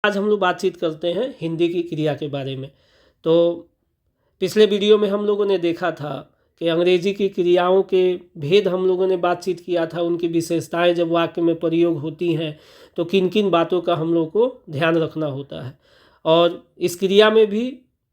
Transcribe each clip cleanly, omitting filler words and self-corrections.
आज हम लोग बातचीत करते हैं हिंदी की क्रिया के बारे में। तो पिछले वीडियो में हम लोगों ने देखा था कि अंग्रेजी की क्रियाओं के भेद हम लोगों ने बातचीत किया था, उनकी विशेषताएं जब वाक्य में प्रयोग होती हैं तो किन किन बातों का हम लोग को ध्यान रखना होता है। और इस क्रिया में भी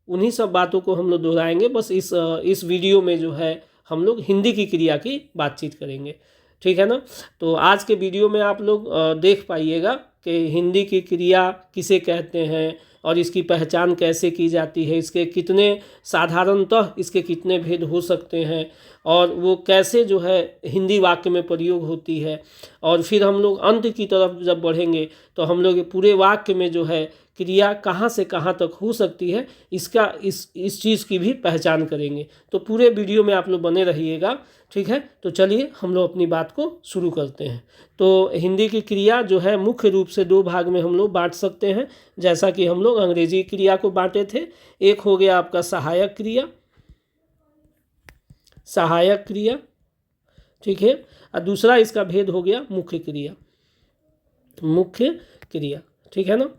उन्हीं सब बातों को हम लोग दोहराएंगे। बस इस वीडियो में जो है हम लोग हिंदी की क्रिया की बातचीत करेंगे, ठीक है ना। तो आज के वीडियो में आप लोग देख पाइएगा कि हिंदी की क्रिया किसे कहते हैं और इसकी पहचान कैसे की जाती है, इसके कितने साधारणतः इसके कितने भेद हो सकते हैं और वो कैसे जो है हिंदी वाक्य में प्रयोग होती है। और फिर हम लोग अंत की तरफ जब बढ़ेंगे तो हम लोग पूरे वाक्य में जो है क्रिया कहाँ से कहाँ तक हो सकती है इसका इस चीज़ की भी पहचान करेंगे। तो पूरे वीडियो में आप लोग बने रहिएगा, ठीक है। तो चलिए हम लोग अपनी बात को शुरू करते हैं। तो हिंदी की क्रिया जो है मुख्य रूप से दो भाग में हम लोग बांट सकते हैं, जैसा कि हम लोग अंग्रेजी क्रिया को बांटे थे। एक हो गया आपका सहायक क्रिया, सहायक क्रिया, ठीक है। और दूसरा इसका भेद हो गया मुख्य क्रिया, मुख्य क्रिया, ठीक है ना।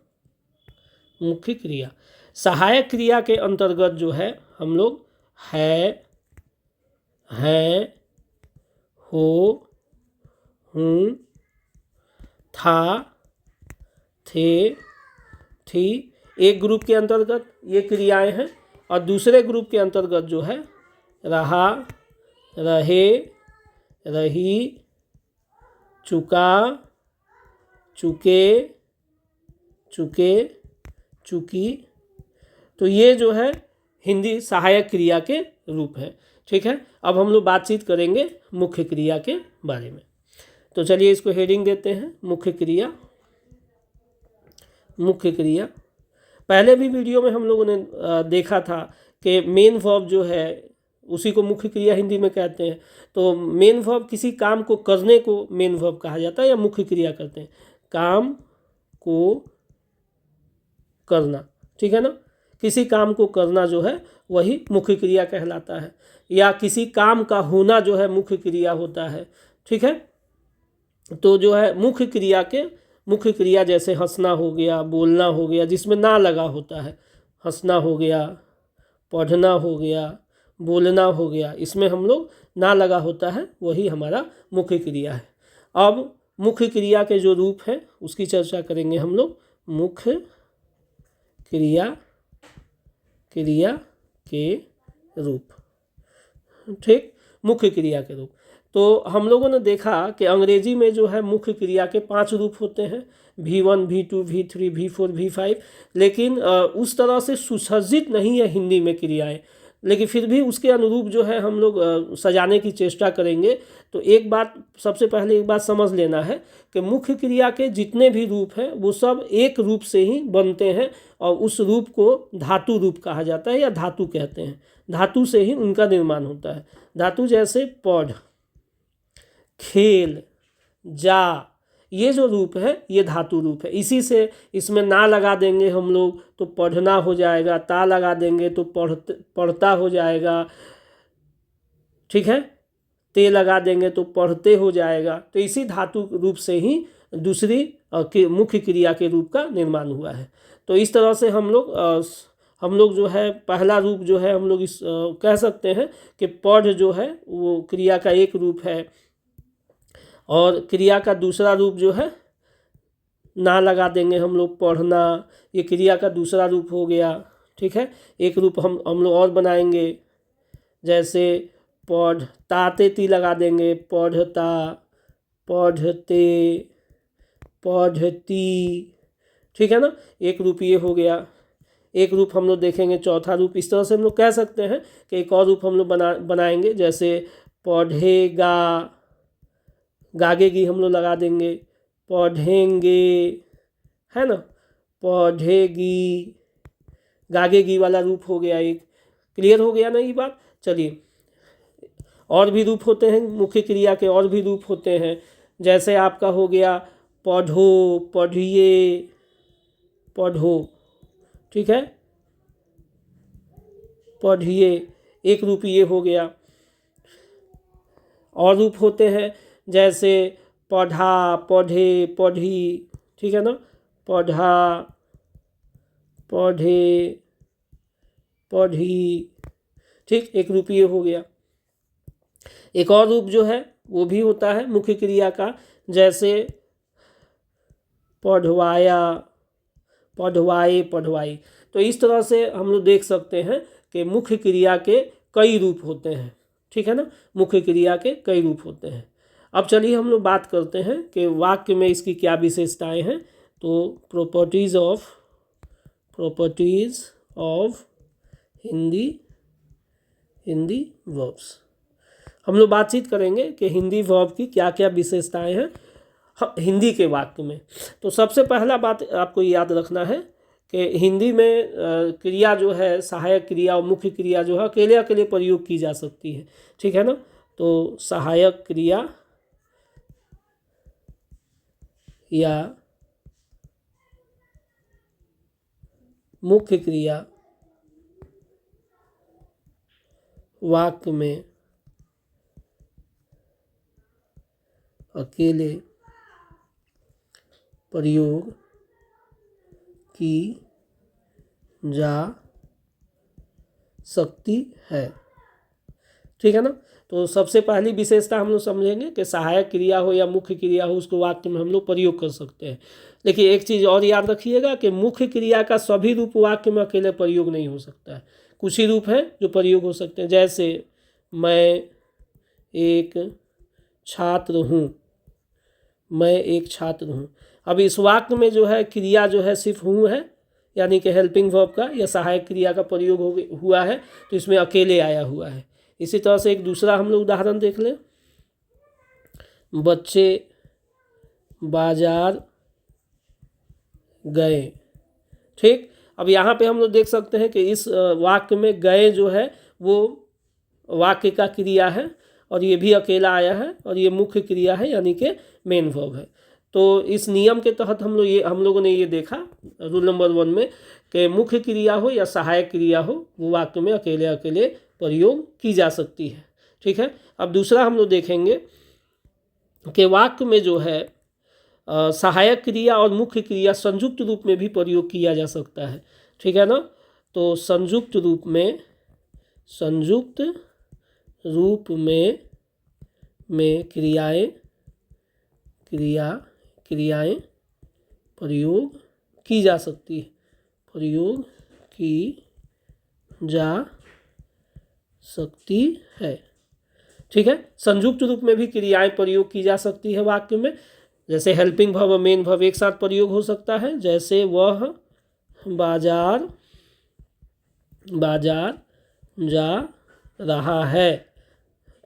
मुख्य क्रिया, सहायक क्रिया के अंतर्गत जो है हम लोग है, हो, हूँ, था, थे, थी, एक ग्रुप के अंतर्गत ये क्रियाएं हैं। और दूसरे ग्रुप के अंतर्गत जो है रहा, रहे, रही, चुका, चुके, चुके, चुकी। तो ये जो है हिंदी सहायक क्रिया के रूप है, ठीक है। अब हम लोग बातचीत करेंगे मुख्य क्रिया के बारे में। तो चलिए इसको हेडिंग देते हैं, मुख्य क्रिया। मुख्य क्रिया पहले भी वीडियो में हम लोगों ने देखा था कि मेन वर्ब जो है उसी को मुख्य क्रिया हिंदी में कहते हैं। तो मेन वर्ब, किसी काम को करने को मेन वर्ब कहा जाता है या मुख्य क्रिया कहते हैं। काम को करना, ठीक है ना। किसी काम को करना जो है वही मुख्य क्रिया कहलाता है, या किसी काम का होना जो है मुख्य क्रिया होता है, ठीक है। तो जो है मुख्य क्रिया जैसे हंसना हो गया, बोलना हो गया जिसमें ना लगा होता है, हंसना हो गया, पढ़ना हो गया, बोलना हो गया, इसमें हम लोग ना लगा होता है, वही हमारा मुख्य क्रिया है। अब मुख्य क्रिया के जो रूप है उसकी चर्चा करेंगे हम लोग। मुख्य क्रिया के रूप, ठीक, मुख्य क्रिया के रूप। तो हम लोगों ने देखा कि अंग्रेजी में जो है मुख्य क्रिया के 5 रूप होते हैं, V1, V2, V3, V4, V5। लेकिन उस तरह से सुसज्जित नहीं है हिंदी में क्रियाएं, लेकिन फिर भी उसके अनुरूप जो है हम लोग सजाने की चेष्टा करेंगे। तो सबसे पहले एक बात समझ लेना है कि मुख्य क्रिया के जितने भी रूप हैं वो सब एक रूप से ही बनते हैं, और उस रूप को धातु रूप कहा जाता है या धातु कहते हैं। धातु से ही उनका निर्माण होता है। धातु जैसे पढ़, खेल, जा, ये जो रूप है ये धातु रूप है। इसी से इसमें ना लगा देंगे हम लोग तो पढ़ना हो जाएगा, ता लगा देंगे तो पढ़ता हो जाएगा, ठीक है, ते लगा देंगे तो पढ़ते हो जाएगा। तो इसी धातु रूप से ही दूसरी मुख्य क्रिया के रूप का निर्माण हुआ है। तो इस तरह से हम लोग जो है पहला रूप जो है हम लोग कह सकते हैं कि पढ़ जो है वो क्रिया का एक रूप है, और क्रिया का दूसरा रूप जो है ना लगा देंगे हम लोग, पढ़ना, ये क्रिया का दूसरा रूप हो गया, ठीक है। एक रूप हम लोग और बनाएंगे, जैसे ताते ती लगा देंगे, पढ़ता, पढ़ते, पढ़ती, ठीक है ना। एक रूप ये हो गया। एक रूप हम लोग देखेंगे, चौथा रूप। इस तरह से हम लोग कह सकते हैं कि एक और रूप हम लोग बनाएंगे, जैसे पढ़ेगा, गागेगी हम लोग लगा देंगे, पढ़ेंगे, है ना, पढ़ेगी, गागेगी वाला रूप हो गया एक। क्लियर हो गया ना ये बात। चलिए और भी रूप होते हैं, मुख्य क्रिया के और भी रूप होते हैं, जैसे आपका हो गया पढ़ो, पढ़िए, पढ़ो, ठीक है, पढ़िए, एक रूप ये हो गया। और रूप होते हैं जैसे पढ़ा, पढ़े, पढ़ी, ठीक है ना, पढ़ा, पढ़े, पढ़ी, ठीक, एक रूप ये हो गया। एक और रूप जो है वो भी होता है मुख्य क्रिया का, जैसे पढ़वाया, पढ़वाए, पढ़वाई। तो इस तरह से हम लोग देख सकते हैं कि मुख्य क्रिया के कई रूप होते हैं, ठीक है ना, मुख्य क्रिया के कई रूप होते हैं। अब चलिए हम लोग बात करते हैं कि वाक्य में इसकी क्या विशेषताएं हैं। तो प्रॉपर्टीज ऑफ हिंदी वर्ब्स हम लोग बातचीत करेंगे कि हिंदी वर्ब की क्या क्या विशेषताएं हैं हिंदी के वाक्य में। तो सबसे पहला बात आपको याद रखना है कि हिंदी में क्रिया जो है, सहायक क्रिया और मुख्य क्रिया जो है अकेले अकेले प्रयोग की जा सकती है, ठीक है ना। तो सहायक क्रिया या मुख्य क्रिया वाक्य में अकेले प्रयोग की जा सकती है, ठीक है ना। तो सबसे पहली विशेषता हम लोग समझेंगे कि सहायक क्रिया हो या मुख्य क्रिया हो उसको वाक्य में हम लोग प्रयोग कर सकते हैं। लेकिन एक चीज़ और याद रखिएगा कि मुख्य क्रिया का सभी रूप वाक्य में अकेले प्रयोग नहीं हो सकता है, कुछ ही रूप हैं जो प्रयोग हो सकते हैं। जैसे मैं एक छात्र हूँ, मैं एक छात्र हूँ। अब इस वाक्य में जो है क्रिया जो है सिर्फ हूँ है, यानी कि हेल्पिंग वर्ब का या सहायक क्रिया का प्रयोग हुआ है, तो इसमें अकेले आया हुआ है। इसी तरह से एक दूसरा हम लोग उदाहरण देख लें, बच्चे बाजार गए, ठीक। अब यहाँ पे हम लोग देख सकते हैं कि इस वाक्य में गए जो है वो वाक्य का क्रिया है और ये भी अकेला आया है और ये मुख्य क्रिया है यानी कि मेन वर्ब है। तो इस नियम के तहत हम लोगों ने ये देखा रूल नंबर 1 में कि मुख्य क्रिया हो या सहायक क्रिया हो वो वाक्य में अकेले अकेले प्रयोग की जा सकती है, ठीक है। अब दूसरा हम लोग देखेंगे कि वाक्य में जो है सहायक क्रिया और मुख्य क्रिया संयुक्त रूप में भी प्रयोग किया जा सकता है, ठीक है ना। तो संयुक्त रूप में क्रियाएं प्रयोग की जा सकती है, प्रयोग की जा सकती है, ठीक है। संयुक्त रूप में भी क्रियाएं प्रयोग की जा सकती है वाक्य में, जैसे हेल्पिंग वर्ब और मेन वर्ब एक साथ प्रयोग हो सकता है। जैसे वह बाजार जा रहा है,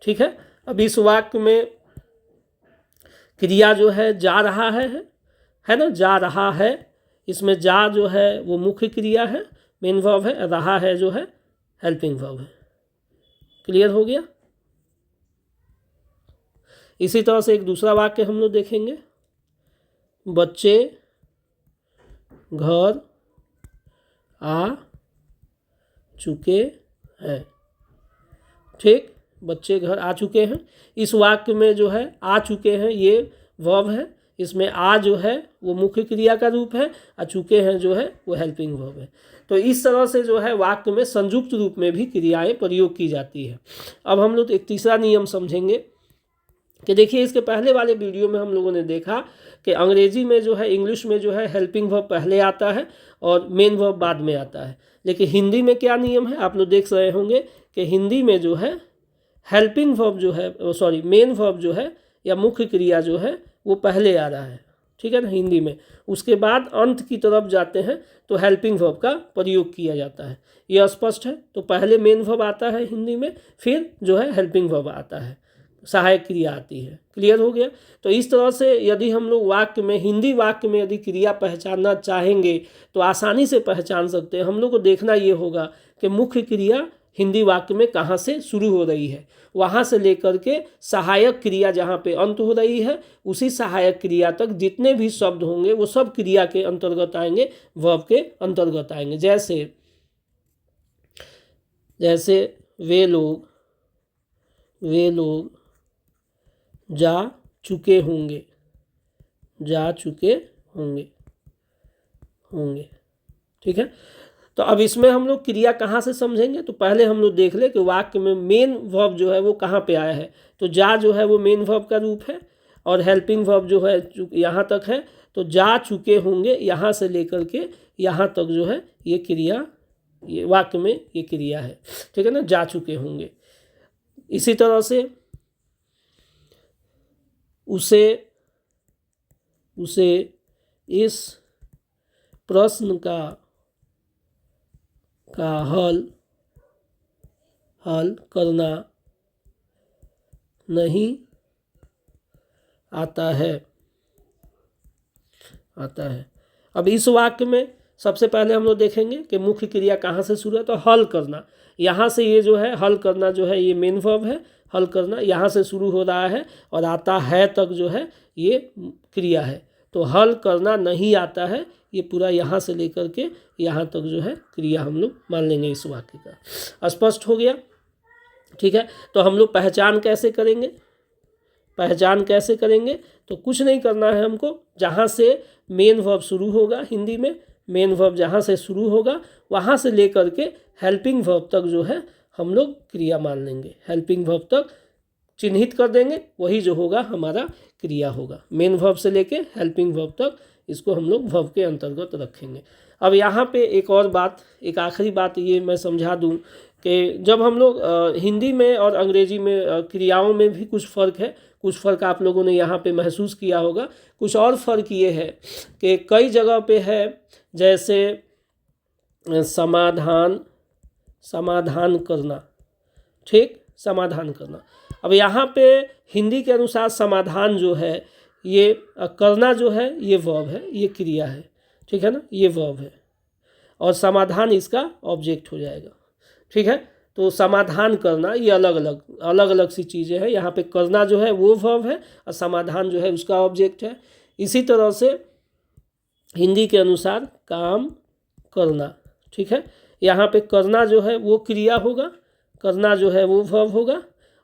ठीक है। अब इस वाक्य में क्रिया जो है जा रहा है ना, जा रहा है, इसमें जा जो है वो मुख्य क्रिया है, मेन वर्ब है, रहा है जो है हेल्पिंग वर्ब है। क्लियर हो गया। इसी तरह से एक दूसरा वाक्य हम लोग देखेंगे, बच्चे घर आ चुके हैं, ठीक, बच्चे घर आ चुके हैं। इस वाक्य में जो है आ चुके हैं ये वर्ब है, इसमें आ जो है वो मुख्य क्रिया का रूप है, आ चुके हैं जो है वो हेल्पिंग वर्ब है। तो इस तरह से जो है वाक्य में संयुक्त रूप में भी क्रियाएं प्रयोग की जाती है। अब हम लोग एक तीसरा नियम समझेंगे कि देखिए इसके पहले वाले वीडियो में हम लोगों ने देखा कि अंग्रेजी में जो है, इंग्लिश में जो है हेल्पिंग वर्ब पहले आता है और मेन वर्ब बाद में आता है। लेकिन हिंदी में क्या नियम है आप लोग देख रहे होंगे कि हिंदी में जो है हेल्पिंग वर्ब जो है, मेन वर्ब जो है या मुख्य क्रिया जो है वो पहले आ रहा है, ठीक है ना, हिंदी में। उसके बाद अंत की तरफ जाते हैं तो हेल्पिंग वर्ब का प्रयोग किया जाता है, यह स्पष्ट है। तो पहले मेन वर्ब आता है हिंदी में, फिर जो है हेल्पिंग वर्ब आता है, सहायक क्रिया आती है। क्लियर हो गया। तो इस तरह से यदि हम लोग वाक्य में, हिंदी वाक्य में यदि क्रिया पहचानना चाहेंगे तो आसानी से पहचान सकते हैं। हम लोग को देखना ये होगा कि मुख्य क्रिया हिंदी वाक्य में कहाँ से शुरू हो रही है, वहाँ से लेकर के सहायक क्रिया जहाँ पे अंत हो रही है उसी सहायक क्रिया तक जितने भी शब्द होंगे वो सब क्रिया के अंतर्गत आएंगे, वर्ब के अंतर्गत आएंगे। जैसे वे लोग जा चुके होंगे, ठीक है। तो अब इसमें हम लोग क्रिया कहाँ से समझेंगे, तो पहले हम लोग देख ले कि वाक्य में मेन वर्ब जो है वो कहाँ पे आया है। तो जा जो है वो मेन वर्ब का रूप है और हेल्पिंग वर्ब जो है यहाँ तक है, तो जा चुके होंगे यहाँ से लेकर के यहाँ तक जो है ये क्रिया, ये वाक्य में ये क्रिया है, ठीक है ना, जा चुके होंगे। इसी तरह से उसे इस प्रश्न का हल करना नहीं आता है। अब इस वाक्य में सबसे पहले हम लोग देखेंगे कि मुख्य क्रिया कहाँ से शुरू है, तो हल करना, यहाँ से ये जो है हल करना जो है ये मेन वर्ब है, हल करना यहाँ से शुरू हो रहा है और आता है तक जो है ये क्रिया है। तो हल करना नहीं आता है, ये पूरा यहाँ से लेकर के यहाँ तक जो है क्रिया हम लोग मान लेंगे इस वाक्य का। स्पष्ट हो गया, ठीक है। तो हम लोग पहचान कैसे करेंगे, तो कुछ नहीं करना है हमको, जहाँ से मेन वर्ब शुरू होगा, हिंदी में मेन वर्ब जहाँ से शुरू होगा वहाँ से लेकर के हेल्पिंग वर्ब तक जो है हम लोग क्रिया मान लेंगे, हेल्पिंग वर्ब तक चिन्हित कर देंगे, वही जो होगा हमारा क्रिया होगा। मेन वर्ब से लेके हेल्पिंग वर्ब तक इसको हम लोग वर्ब के अंतर्गत रखेंगे। अब यहाँ पे एक और बात, एक आखिरी बात ये मैं समझा दूँ कि जब हम लोग हिंदी में और अंग्रेजी में क्रियाओं में भी कुछ फ़र्क है, कुछ फ़र्क आप लोगों ने यहाँ पे महसूस किया होगा। कुछ और फ़र्क ये है कि कई जगह पे है, जैसे समाधान करना, ठीक, समाधान करना। अब यहाँ पे हिंदी के अनुसार समाधान जो है ये करना जो है ये वर्ब है, ये क्रिया है, ठीक है ना, ये वर्ब है और समाधान इसका ऑब्जेक्ट हो जाएगा, ठीक है। तो समाधान करना ये अलग अलग सी चीज़ें हैं। यहाँ पे करना जो है वो वर्ब है और समाधान जो है उसका ऑब्जेक्ट है। इसी तरह से हिंदी के अनुसार काम करना, ठीक है, यहाँ पे करना जो है वो क्रिया होगा, करना जो है वो वर्ब होगा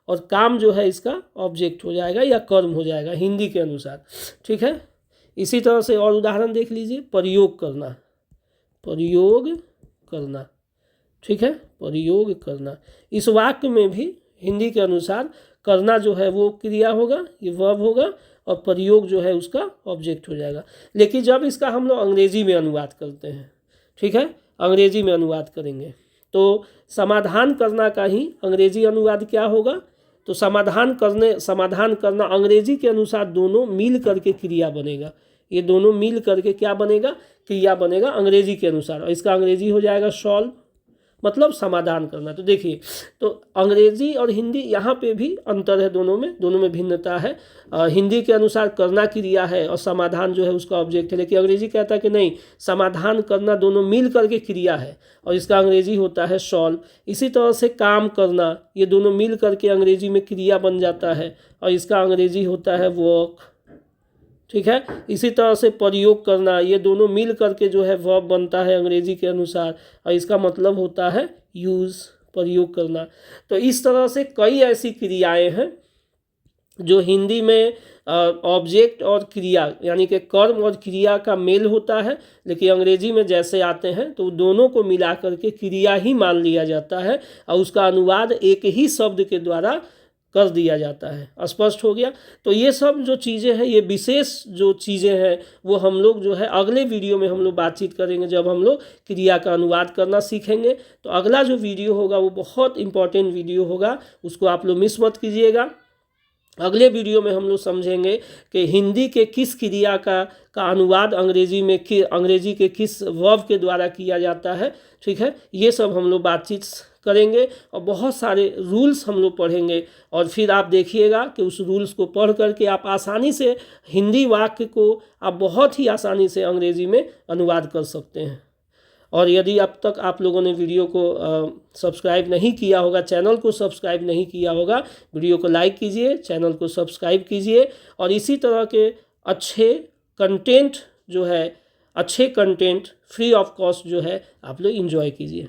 और काम जो है इसका ऑब्जेक्ट हो जाएगा या कर्म हो जाएगा हिंदी के अनुसार, ठीक है। इसी तरह से और उदाहरण देख लीजिए, प्रयोग करना, ठीक है, प्रयोग करना। इस वाक्य में भी हिंदी के अनुसार करना जो है वो क्रिया होगा, ये वर्ब होगा और प्रयोग जो है उसका ऑब्जेक्ट हो जाएगा। लेकिन जब इसका हम लोग अंग्रेजी में अनुवाद करते हैं, ठीक है, अंग्रेजी में अनुवाद करेंगे तो समाधान करना का ही अंग्रेजी अनुवाद क्या होगा, तो समाधान करना अंग्रेजी के अनुसार दोनों मिल करके क्रिया बनेगा, ये दोनों मिल करके क्या बनेगा, क्रिया बनेगा अंग्रेजी के अनुसार, और इसका अंग्रेजी हो जाएगा सॉल्व, मतलब समाधान करना। तो देखिए, तो अंग्रेजी और हिंदी यहाँ पे भी अंतर है, दोनों में भिन्नता है। हिंदी के अनुसार करना क्रिया है और समाधान जो है उसका ऑब्जेक्ट है, लेकिन अंग्रेजी कहता है कि नहीं, समाधान करना दोनों मिल करके क्रिया है और इसका अंग्रेजी होता है सॉल्व। इसी तरह से काम करना, ये दोनों मिल करके अंग्रेजी में क्रिया बन जाता है और इसका अंग्रेजी होता है वर्क, ठीक है। इसी तरह से प्रयोग करना, ये दोनों मिल करके जो है वर्ब बनता है अंग्रेजी के अनुसार और इसका मतलब होता है यूज़, प्रयोग करना। तो इस तरह से कई ऐसी क्रियाएं हैं जो हिंदी में ऑब्जेक्ट और क्रिया यानी कि कर्म और क्रिया का मेल होता है, लेकिन अंग्रेजी में जैसे आते हैं तो दोनों को मिला करके क्रिया ही मान लिया जाता है और उसका अनुवाद एक ही शब्द के द्वारा कर दिया जाता है। स्पष्ट हो गया। तो ये सब जो चीज़ें हैं, ये विशेष जो चीज़ें हैं वो हम लोग जो है अगले वीडियो में हम लोग बातचीत करेंगे, जब हम लोग क्रिया का अनुवाद करना सीखेंगे। तो अगला जो वीडियो होगा वो बहुत इंपॉर्टेंट वीडियो होगा, उसको आप लोग मिस मत कीजिएगा। अगले वीडियो में हम लोग समझेंगे कि हिंदी के किस क्रिया का अनुवाद अंग्रेजी के किस वर्ब के द्वारा किया जाता है, ठीक है। ये सब हम लोग बातचीत करेंगे और बहुत सारे रूल्स हम लोग पढ़ेंगे और फिर आप देखिएगा कि उस रूल्स को पढ़ करके आप आसानी से हिंदी वाक्य को आप बहुत ही आसानी से अंग्रेजी में अनुवाद कर सकते हैं। और यदि अब तक आप लोगों ने वीडियो को सब्सक्राइब नहीं किया होगा, चैनल को सब्सक्राइब नहीं किया होगा, वीडियो को लाइक कीजिए, चैनल को सब्सक्राइब कीजिए और इसी तरह के अच्छे कंटेंट फ्री ऑफ कॉस्ट जो है आप लोग एंजॉय कीजिए।